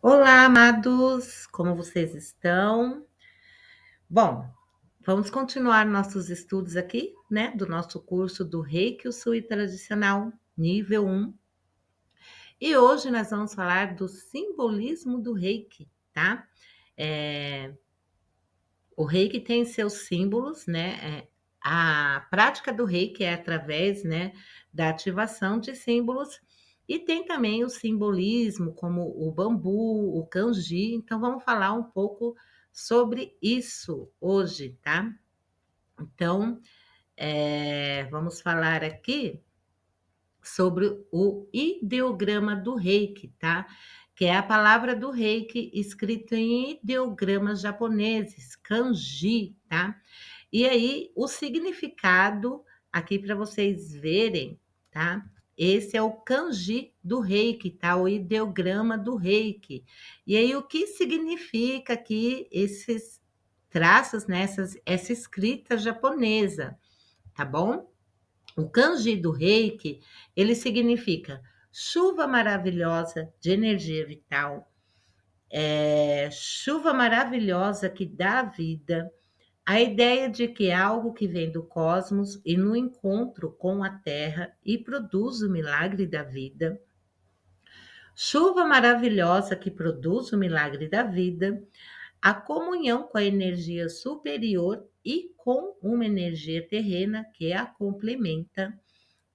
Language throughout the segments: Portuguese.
Olá, amados, como vocês estão? Bom, vamos continuar nossos estudos aqui, né, do nosso curso do Reiki Usui Tradicional, nível 1. E hoje nós vamos falar do simbolismo do Reiki, tá? É, o Reiki tem seus símbolos, né? A prática do Reiki é através, né, da ativação de símbolos e tem também o simbolismo, como o bambu, o kanji. Então, vamos falar um pouco sobre isso hoje, tá? Então, vamos falar aqui sobre o ideograma do Reiki, tá? Que é a palavra do Reiki escrita em ideogramas japoneses, kanji, tá? E aí, o significado, aqui para vocês verem, tá? Esse é o kanji do Reiki, tá? O ideograma do Reiki. E aí, o que significa aqui esses traços, né? Essa escrita japonesa, tá bom? O kanji do Reiki, ele significa chuva maravilhosa de energia vital, chuva maravilhosa que dá vida, a ideia de que é algo que vem do cosmos e no encontro com a Terra e produz o milagre da vida. Chuva maravilhosa que produz o milagre da vida. A comunhão com a energia superior e com uma energia terrena que a complementa.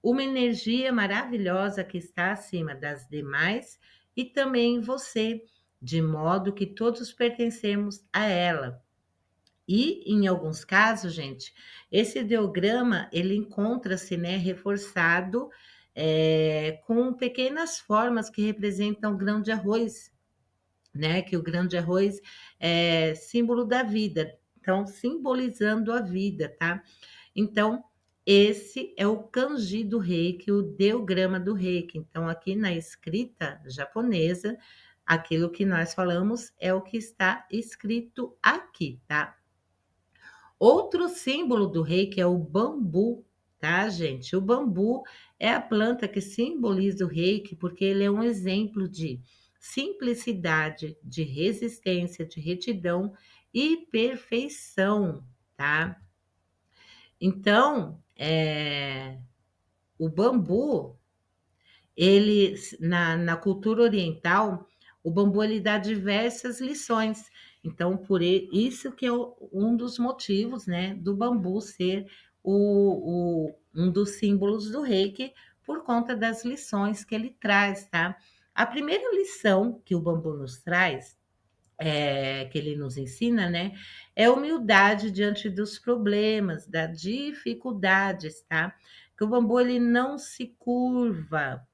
Uma energia maravilhosa que está acima das demais e também em você, de modo que todos pertencemos a ela. E, em alguns casos, gente, esse ideograma, ele encontra-se, né, reforçado, com pequenas formas que representam o grão de arroz, né, que o grão de arroz é símbolo da vida, então, simbolizando a vida, tá? Então, esse é o kanji do Reiki, o ideograma do Reiki. Então, aqui na escrita japonesa, aquilo que nós falamos é o que está escrito aqui, tá? Outro símbolo do reiki é o bambu, tá, gente? O bambu é a planta que simboliza o reiki porque ele é um exemplo de simplicidade, de resistência, de retidão e perfeição, tá? Então, o bambu, ele, na cultura oriental, o bambu ele dá diversas lições. Então, isso que é um dos motivos, né, do bambu ser um dos símbolos do reiki, por conta das lições que ele traz, tá? A primeira lição que o bambu nos traz, que ele nos ensina, né, é humildade diante dos problemas, das dificuldades, tá? Que o bambu ele não se curva,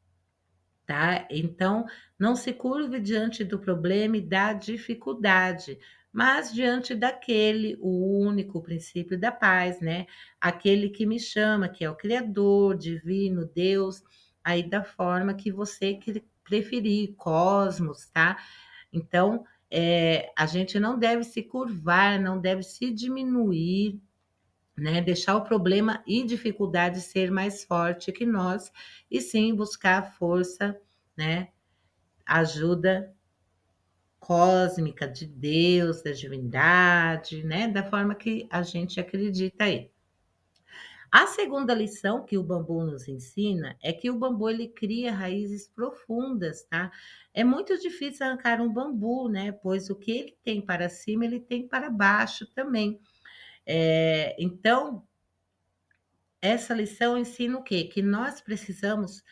tá? Então, não se curve diante do problema e da dificuldade, mas diante daquele, o único princípio da paz, né? Aquele que me chama, que é o Criador, Divino, Deus, aí da forma que você preferir, cosmos, tá? Então, a gente não deve se curvar, não deve se diminuir, né? Deixar o problema e dificuldade ser mais forte que nós, e sim buscar a força, né? Ajuda cósmica de Deus, da divindade, né? Da forma que a gente acredita aí. A segunda lição que o bambu nos ensina é que o bambu ele cria raízes profundas, tá? É muito difícil arrancar um bambu, né? Pois o que ele tem para cima, ele tem para baixo também. Então, essa lição ensina o quê? Que nós precisamos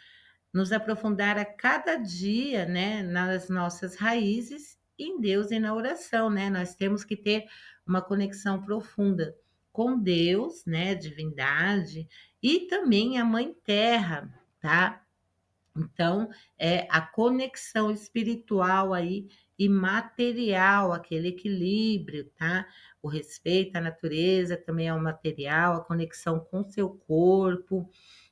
nos aprofundar a cada dia, né, nas nossas raízes, em Deus e na oração, né? Nós temos que ter uma conexão profunda com Deus, né, divindade, e também a Mãe Terra, tá? Então, é a conexão espiritual aí e material, aquele equilíbrio, tá? O respeito à natureza também é o material, a conexão com seu corpo,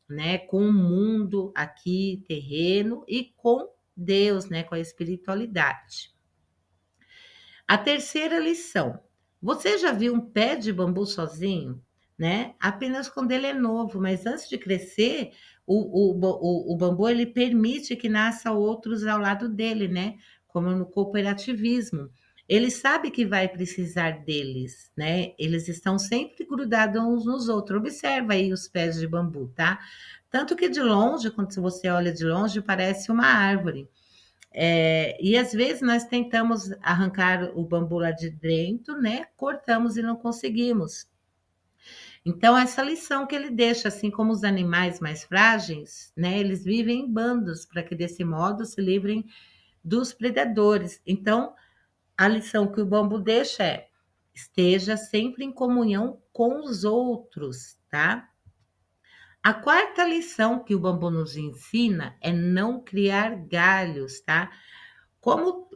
né, com o mundo aqui terreno e com Deus, né, com a espiritualidade. A terceira lição: você já viu um pé de bambu sozinho, né? Apenas quando ele é novo, mas antes de crescer, o bambu ele permite que nasça outros ao lado dele, né? como no cooperativismo. Ele sabe que vai precisar deles, né? Eles estão sempre grudados uns nos outros. Observa aí os pés de bambu, tá? Tanto que de longe, quando você olha de longe, parece uma árvore. E às vezes nós tentamos arrancar o bambu lá de dentro, né? Cortamos e não conseguimos. Então, essa lição que ele deixa, assim como os animais mais frágeis, né? Eles vivem em bandos para que desse modo se livrem dos predadores. Então, a lição que o bambu deixa é: esteja sempre em comunhão com os outros, tá? A quarta lição que o bambu nos ensina é não criar galhos, tá? Como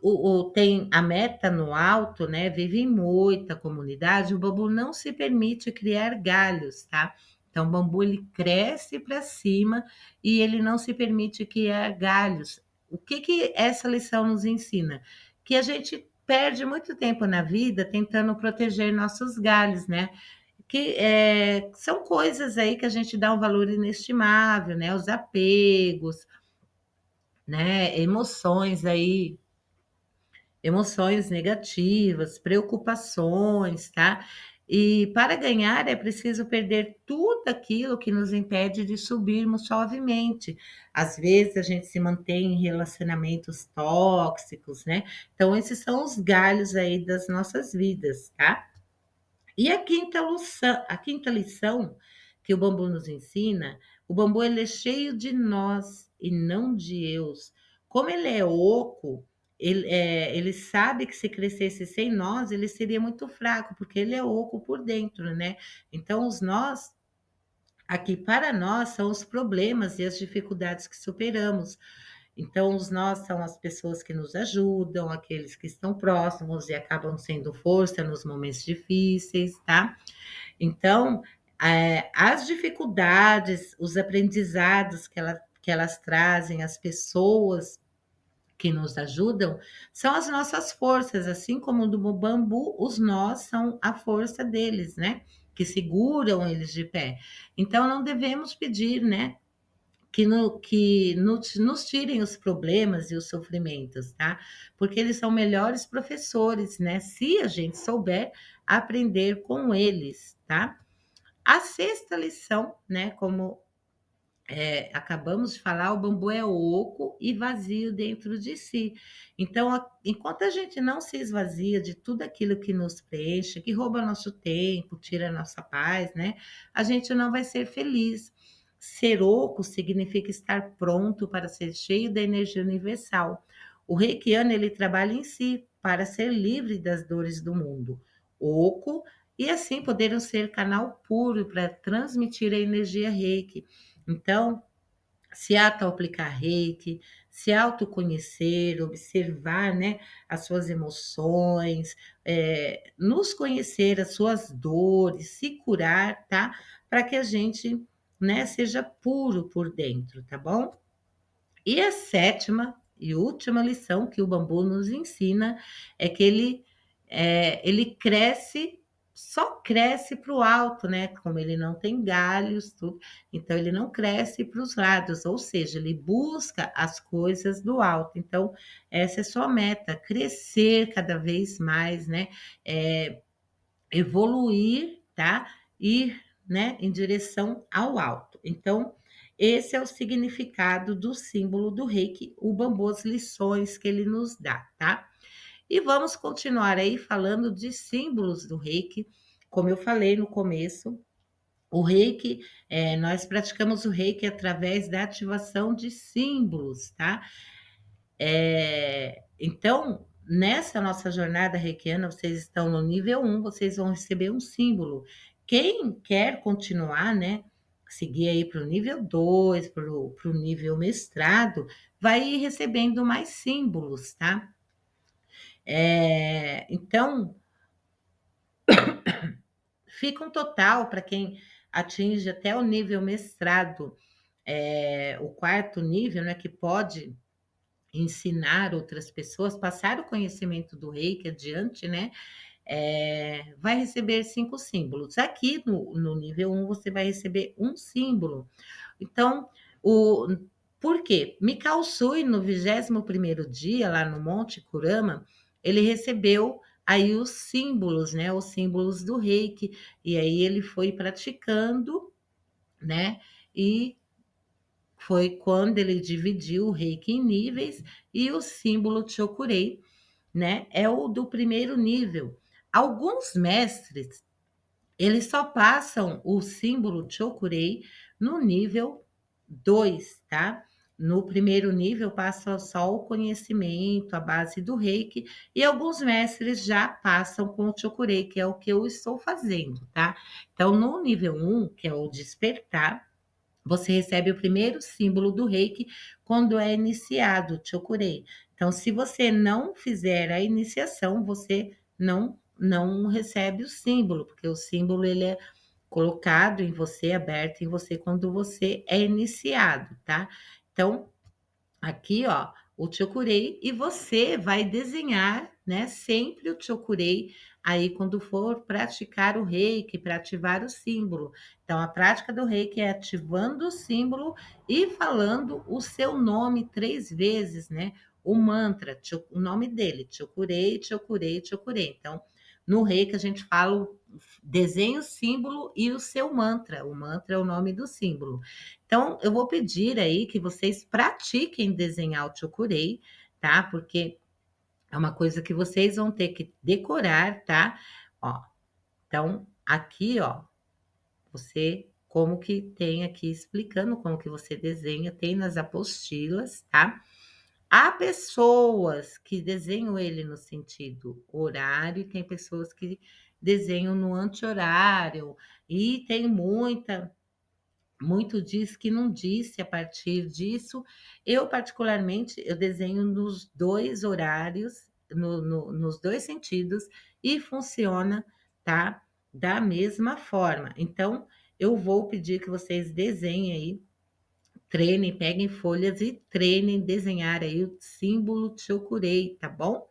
tem a meta no alto, né? Vive em muita comunidade, o bambu não se permite criar galhos, tá? Então, o bambu ele cresce para cima e ele não se permite criar galhos. O que que essa lição nos ensina? Que a gente perde muito tempo na vida tentando proteger nossos galhos, né? Que são coisas aí que a gente dá um valor inestimável, né? Os apegos, né? Emoções negativas, preocupações, tá? E para ganhar é preciso perder tudo aquilo que nos impede de subirmos suavemente. Às vezes a gente se mantém em relacionamentos tóxicos, né? Então, esses são os galhos aí das nossas vidas, tá? E a quinta lição que o bambu nos ensina, o bambu ele é cheio de nós e não de eus. Como ele é oco, ele sabe que se crescesse sem nós, ele seria muito fraco, porque ele é oco por dentro, né? Então, os nós, aqui para nós, são os problemas e as dificuldades que superamos. Então, os nós são as pessoas que nos ajudam, aqueles que estão próximos e acabam sendo força nos momentos difíceis, tá? Então, as dificuldades, os aprendizados que elas trazem, as pessoas que nos ajudam, são as nossas forças, assim como do bambu, os nós são a força deles, né? Que seguram eles de pé. Então, não devemos pedir, né? Que nos tirem os problemas e os sofrimentos, tá? Porque eles são melhores professores, né? Se a gente souber aprender com eles, tá? A sexta lição, né? Como acabamos de falar, o bambu é oco e vazio dentro de si. Então, enquanto a gente não se esvazia de tudo aquilo que nos preenche, que rouba nosso tempo, tira nossa paz, né? A gente não vai ser feliz. Ser oco significa estar pronto para ser cheio da energia universal. O reikiano, ele trabalha em si para ser livre das dores do mundo. Oco, e assim poder ser canal puro para transmitir a energia reiki. Então, se auto-aplicar reiki, se autoconhecer, observar, né, as suas emoções, nos conhecer as suas dores, se curar, tá? Para que a gente, né, seja puro por dentro, tá bom? E a sétima e última lição que o bambu nos ensina é que ele cresce, só cresce para o alto, né? Como ele não tem galhos, tudo, então ele não cresce para os lados, ou seja, ele busca as coisas do alto. Então, essa é a sua meta, crescer cada vez mais, né? É, evoluir, tá? Ir, né, em direção ao alto. Então, esse é o significado do símbolo do reiki, o bambu, as lições que ele nos dá, tá? E vamos continuar aí falando de símbolos do reiki. Como eu falei no começo, o reiki, nós praticamos o reiki através da ativação de símbolos, tá? Então, nessa nossa jornada reikiana, vocês estão no nível 1, vocês vão receber um símbolo. Quem quer continuar, né? Seguir aí para o nível 2, para o nível mestrado, vai ir recebendo mais símbolos, tá? Então, fica um total para quem atinge até o nível mestrado, o quarto nível, né? Que pode ensinar outras pessoas, passar o conhecimento do reiki adiante, né? Vai receber 5 símbolos. Aqui no nível 1, você vai receber um símbolo. Então, o, Por quê? Mikao Sui, no 21º dia, lá no Monte Kurama, ele recebeu aí os símbolos, né? Os símbolos do Reiki, e aí ele foi praticando, né? E foi quando ele dividiu o Reiki em níveis e o símbolo Chokurei, né? É o do primeiro nível. Alguns mestres, eles só passam o símbolo Chokurei no nível 2, tá? No primeiro nível passa só o conhecimento, a base do Reiki, e alguns mestres já passam com o Chokurei, que é o que eu estou fazendo, tá? Então, no nível 1, que é o despertar, você recebe o primeiro símbolo do Reiki quando é iniciado o Chokurei. Então, se você não fizer a iniciação, você não recebe o símbolo, porque o símbolo ele é colocado em você, aberto em você quando você é iniciado, tá? Então, aqui, ó, o chokurei e você vai desenhar, né, sempre o chokurei aí quando for praticar o reiki, para ativar o símbolo. Então, a prática do reiki é ativando o símbolo e falando o seu nome 3 vezes, né? O mantra, o nome dele, chokurei, chokurei, chokurei. Então, no reiki a gente fala, desenha o símbolo e o seu mantra. O mantra é o nome do símbolo. Então, eu vou pedir aí que vocês pratiquem desenhar o chokurei, tá? Porque é uma coisa que vocês vão ter que decorar, tá? Ó, então, aqui, ó, você, como que tem aqui explicando como que você desenha, tem nas apostilas, tá? Há pessoas que desenham ele no sentido horário, e tem pessoas que desenham no anti-horário, e tem muito diz que não disse a partir disso. Eu, particularmente, eu desenho nos 2 horários, nos 2 sentidos, e funciona, tá? Da mesma forma. Então, eu vou pedir que vocês desenhem aí, treinem, peguem folhas e treinem desenhar aí o símbolo Chokurei, tá bom?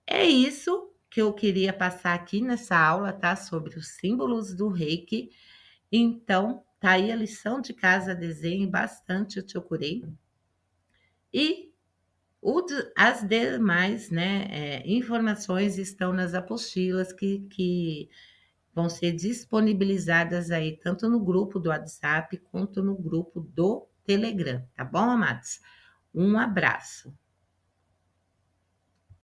É isso que eu queria passar aqui nessa aula, tá? Sobre os símbolos do Reiki. Então, tá aí a lição de casa, desenhe bastante o Chokurei. E as demais, né, informações estão nas apostilas que vão ser disponibilizadas aí, tanto no grupo do WhatsApp quanto no grupo do Telegram, tá bom, amados? Um abraço.